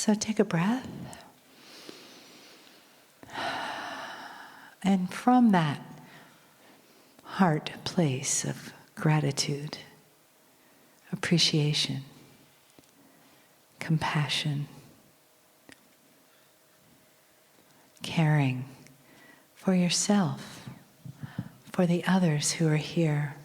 So take a breath. And from that heart place of gratitude, appreciation, compassion, caring for yourself, for the others who are here,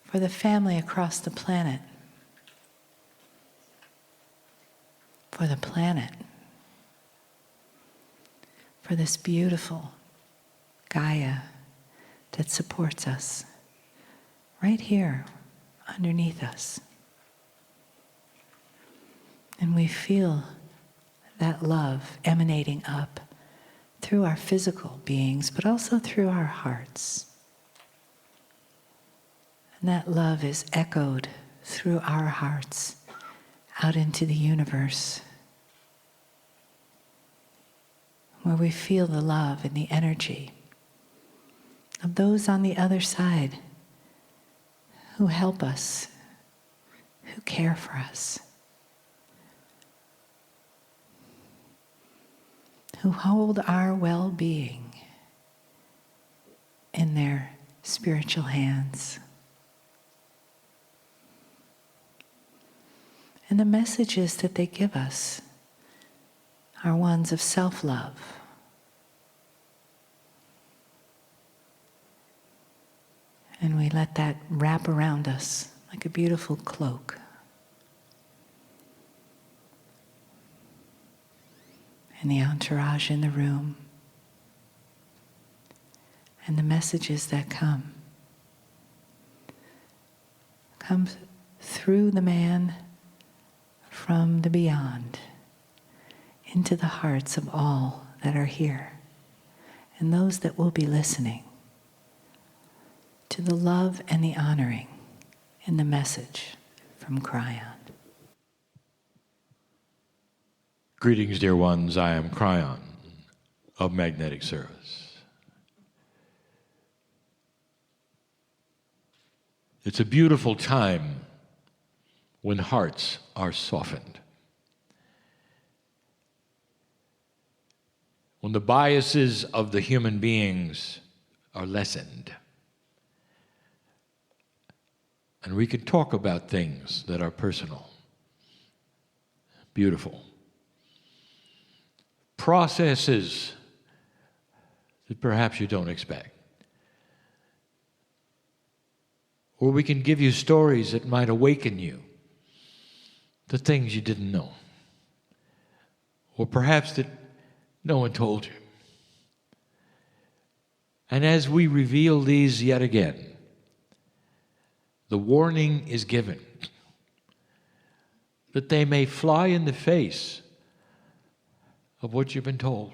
for the family across the planet, for the planet, for this beautiful Gaia that supports us right here underneath us. And we feel that love emanating up through our physical beings, but also through our hearts. And that love is echoed through our hearts out into the universe, where we feel the love and the energy of those on the other side who help us, who care for us, who hold our well-being in their spiritual hands. And the messages that they give us are ones of self-love. And we let that wrap around us like a beautiful cloak. And the entourage in the room. And the messages that come through the man from the beyond into the hearts of all that are here and those that will be listening to the love and the honoring in the message from Kryon. Greetings, dear ones. I am Kryon of Magnetic Service. It's a beautiful time when hearts are softened, when the biases of the human beings are lessened, and we can talk about things that are personal, beautiful, processes that perhaps you don't expect. Or we can give you stories that might awaken you to things you didn't know. Or perhaps that no one told you. And as we reveal these yet again, the warning is given that they may fly in the face of what you've been told.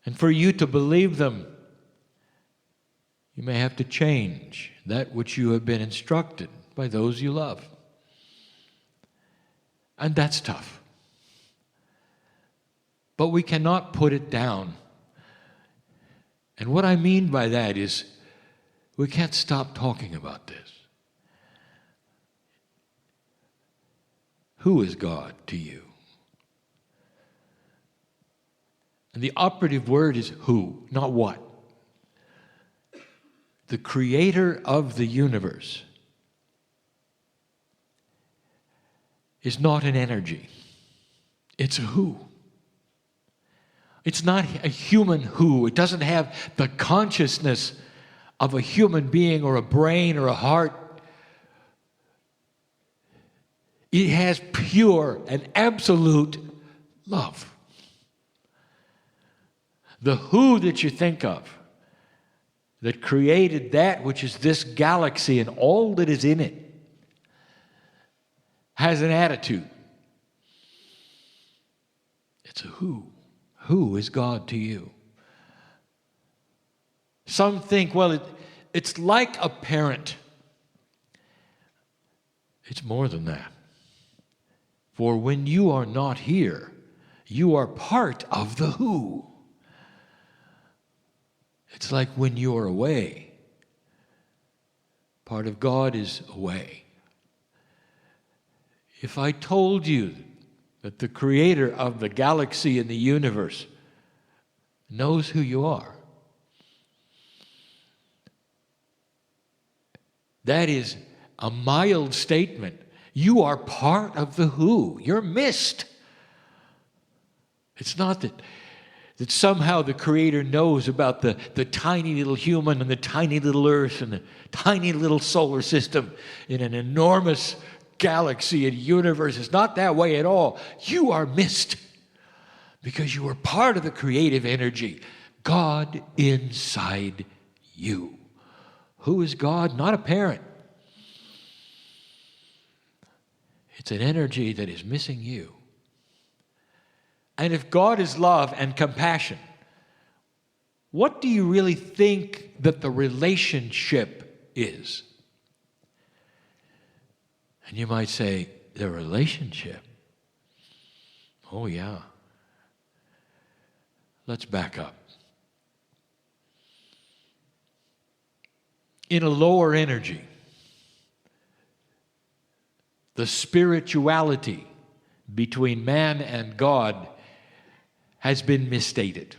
And for you to believe them, you may have to change that which you have been instructed by those you love. And that's tough. But we cannot put it down. And what I mean by that is we can't stop talking about this. Who is God to you? And the operative word is who, not what. The creator of the universe is not an energy. It's a who. It's not a human who. It doesn't have the consciousness of a human being or a brain or a heart. It has pure and absolute love. The who that you think of, that created that which is this galaxy and all that is in it, has an attitude. It's a who. Who is God to you? Some think, well, it's like a parent. It's more than that. For when you are not here, you are part of the who. It's like when you are away, Part of God is away. If I told you that the creator of the galaxy and the universe knows who you are, that is a mild statement. You are part of the who. You're missed. It's not that somehow the Creator knows about the tiny little human and the tiny little earth and the tiny little solar system in an enormous galaxy and universe. It's not that way at all. You are missed because you are part of the creative energy. God inside you. Who is God? Not a parent. It's an energy that is missing you. And if God is love and compassion, what do you really think that the relationship is? And you might say, the relationship? Oh, yeah. Let's back up. In a lower energy, the spirituality between man and God has been misstated.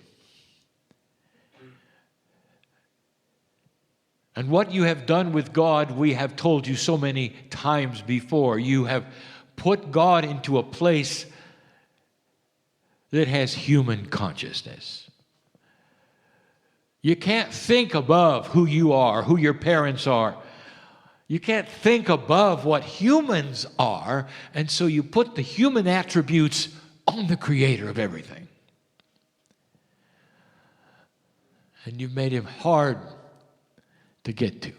And what you have done with God, we have told you so many times before. You have put God into a place that has human consciousness. You can't think above who you are, who your parents are. You can't think above what humans are, and so you put the human attributes on the creator of everything. And you've made him hard to get to.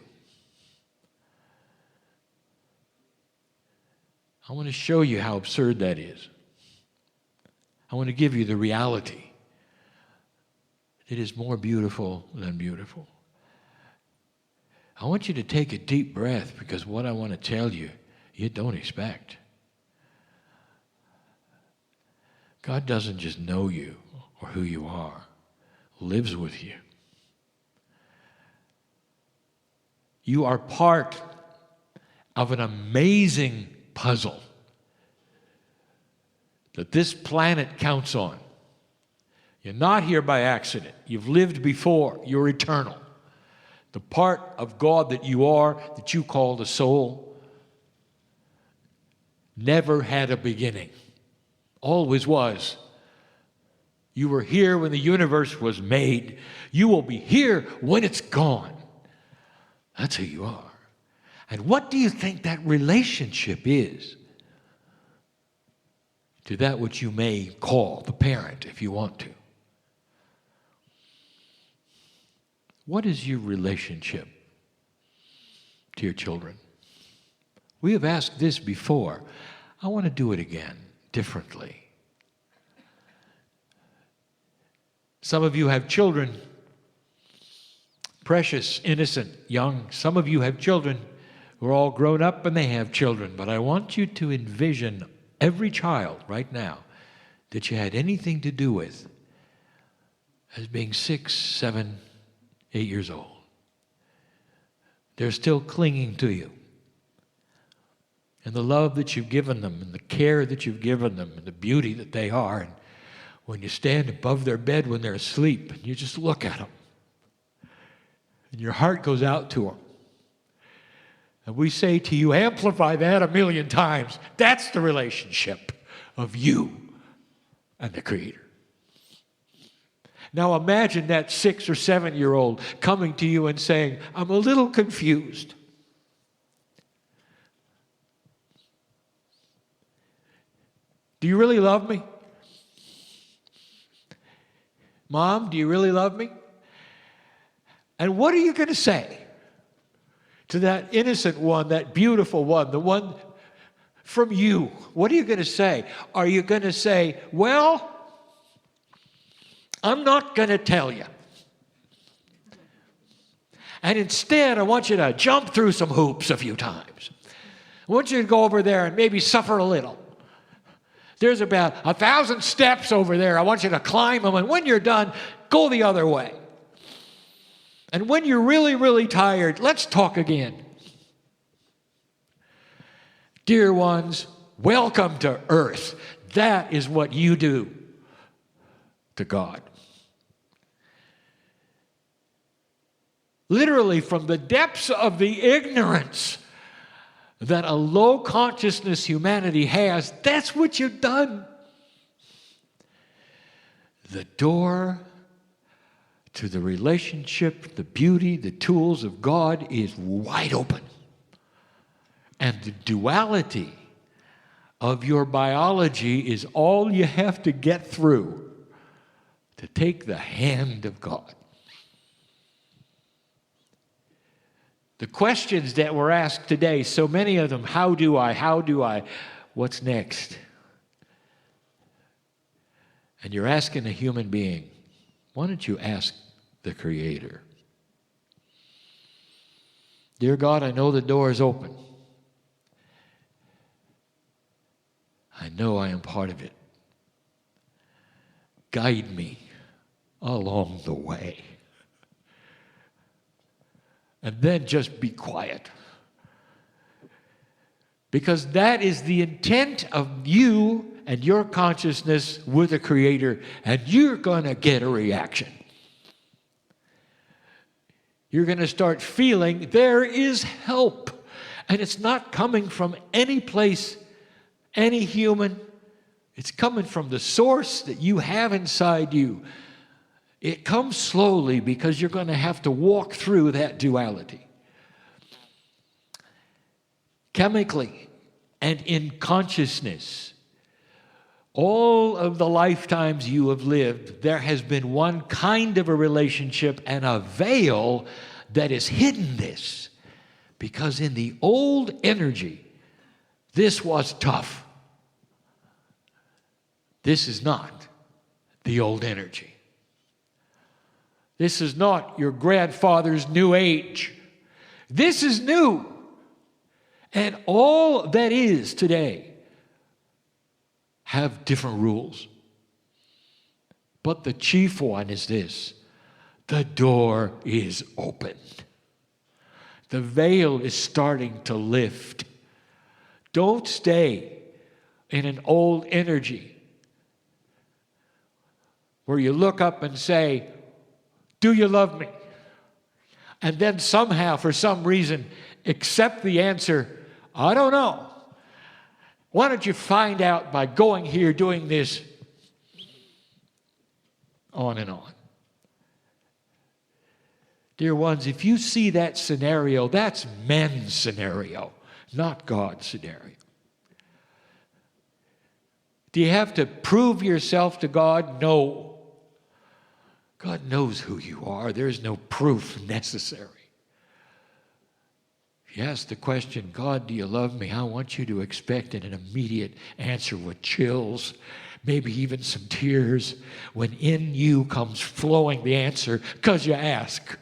I want to show you how absurd that is. I want to give you the reality. It is more beautiful than beautiful. I want you to take a deep breath because what I want to tell you, you don't expect. God doesn't just know you or who you are, lives with you. You are part of an amazing puzzle that this planet counts on. You're not here by accident. You've lived before. You're eternal. The part of God that you are, that you call the soul, never had a beginning. Always was. You were here when the universe was made. You will be here when it's gone. That's who you are. And what do you think that relationship is to that which you may call the parent if you want to? What is your relationship to your children? We have asked this before. I want to do it again, differently. Some of you have children, precious, innocent, young. Some of you have children who are all grown up and they have children. But I want you to envision every child right now that you had anything to do with as being 6, 7, 8 years old. They're still clinging to you. And the love that you've given them and the care that you've given them and the beauty that they are. And when you stand above their bed when they're asleep and you just look at them and your heart goes out to them. And we say to you, amplify that 1,000,000 times. That's the relationship of you and the Creator. Now imagine that 6 or 7-year-old coming to you and saying, I'm a little confused. Do you really love me? Mom, do you really love me? And what are you going to say to that innocent one, that beautiful one, the one from you? What are you going to say? Are you going to say, well, I'm not going to tell you. And instead, I want you to jump through some hoops a few times. I want you to go over there and maybe suffer a little. There's about 1,000 steps over there. I want you to climb them. And when you're done, go the other way. And when you're really, really tired, let's talk again. Dear ones, welcome to earth. That is what you do to God. Literally, from the depths of the ignorance that a low consciousness humanity has, that's what you've done. The door to the relationship, the beauty, the tools of God is wide open. And the duality of your biology is all you have to get through to take the hand of God. The questions that were asked today, so many of them, how do I, what's next? And you're asking a human being, why don't you ask the Creator? Dear God, I know the door is open. I know I am part of it. Guide me along the way. And then just be quiet. Because that is the intent of you and your consciousness with the Creator, and you're going to get a reaction. You're going to start feeling there is help. And it's not coming from any place, any human. It's coming from the source that you have inside you. It comes slowly because you're going to have to walk through that duality. Chemically and in consciousness, all of the lifetimes you have lived, there has been one kind of a relationship and a veil that has hidden this. Because in the old energy, this was tough. This is not the old energy. This is not your grandfather's new age. This is new. And all that is today have different rules. But the chief one is this: the door is open. The veil is starting to lift. Don't stay in an old energy where you look up and say, do you love me? And then somehow, for some reason, accept the answer, I don't know. Why don't you find out by going here, doing this, on and on. Dear ones, if you see that scenario, that's men's scenario, not God's scenario. Do you have to prove yourself to God? No. God knows who you are. There's no proof necessary. If you ask the question, God, do you love me? I want you to expect an immediate answer with chills, maybe even some tears, when in you comes flowing the answer because you ask.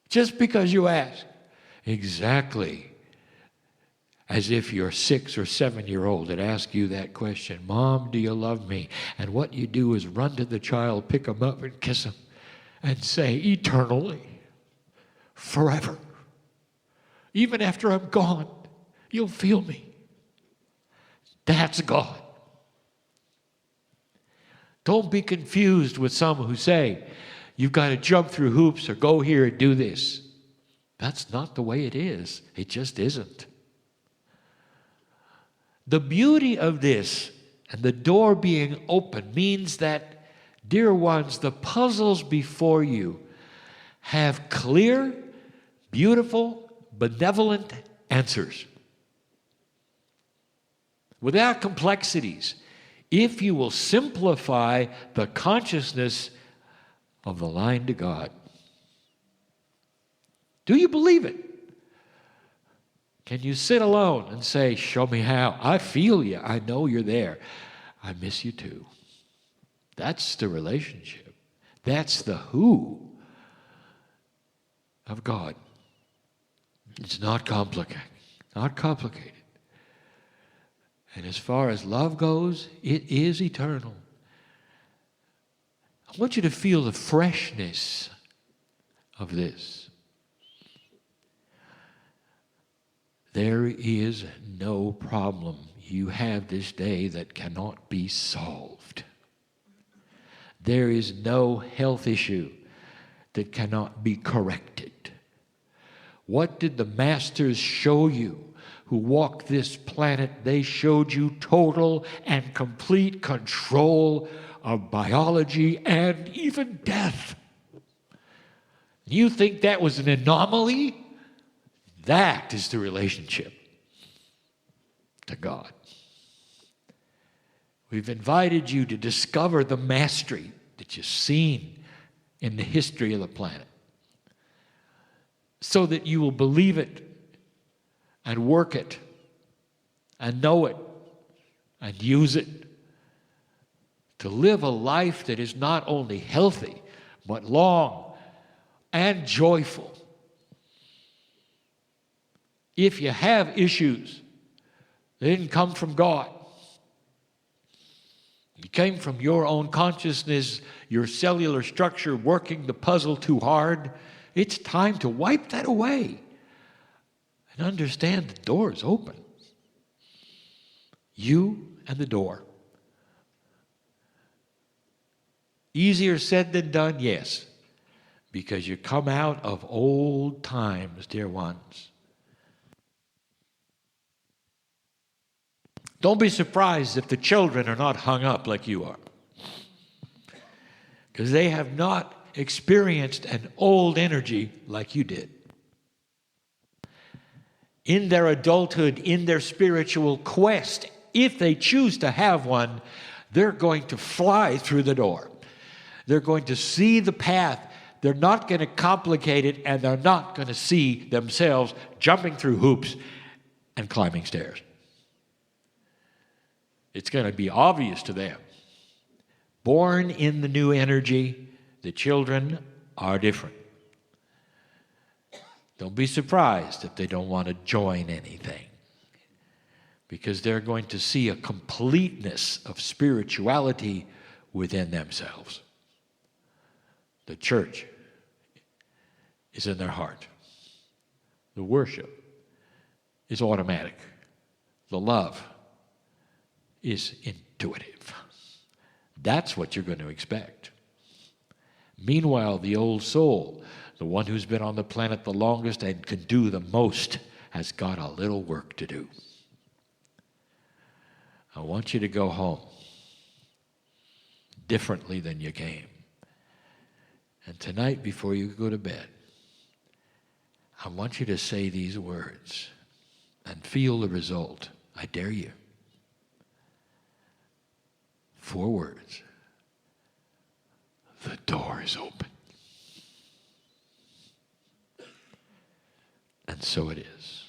Just because you ask. Exactly as if your 6 or 7-year-old had asked you that question, Mom, do you love me? And what you do is run to the child, pick him up and kiss him and say, eternally, forever, even after I'm gone, you'll feel me. That's God. Don't be confused with some who say, you've got to jump through hoops or go here and do this. That's not the way it is. It just isn't. The beauty of this and the door being open means that, dear ones, the puzzles before you have clear, beautiful, benevolent answers. Without complexities, if you will simplify the consciousness of the line to God. Do you believe it? Can you sit alone and say, show me how? I feel you. I know you're there. I miss you too. That's the relationship. That's the who of God. It's not complicated. Not complicated. And as far as love goes, it is eternal. I want you to feel the freshness of this. There is no problem you have this day that cannot be solved. There is no health issue that cannot be corrected. What did the masters show you who walked this planet? They showed you total and complete control of biology and even death. You think that was an anomaly? That is the relationship to God. We've invited you to discover the mastery that you've seen in the history of the planet, so that you will believe it and work it and know it and use it to live a life that is not only healthy but long and joyful. If you have issues, they didn't come from God. It came from your own consciousness, your cellular structure working the puzzle too hard. It's time to wipe that away and understand the door is open. You and the door. Easier said than done, yes, because you come out of old times, dear ones. Don't be surprised if the children are not hung up like you are, because they have not experienced an old energy like you did. In their adulthood, in their spiritual quest, if they choose to have one, they're going to fly through the door. They're going to see the path. They're not going to complicate it, and they're not going to see themselves jumping through hoops and climbing stairs. It's going to be obvious to them. Born in the new energy, the children are different. Don't be surprised if they don't want to join anything, because they're going to see a completeness of spirituality within themselves. The church is in their heart. The worship is automatic. The love is intuitive. That's what you're going to expect. Meanwhile, the old soul, the one who's been on the planet the longest and can do the most, has got a little work to do. I want you to go home differently than you came. And tonight, before you go to bed, I want you to say these words and feel the result. I dare you. 4 words. The door is open. And so it is.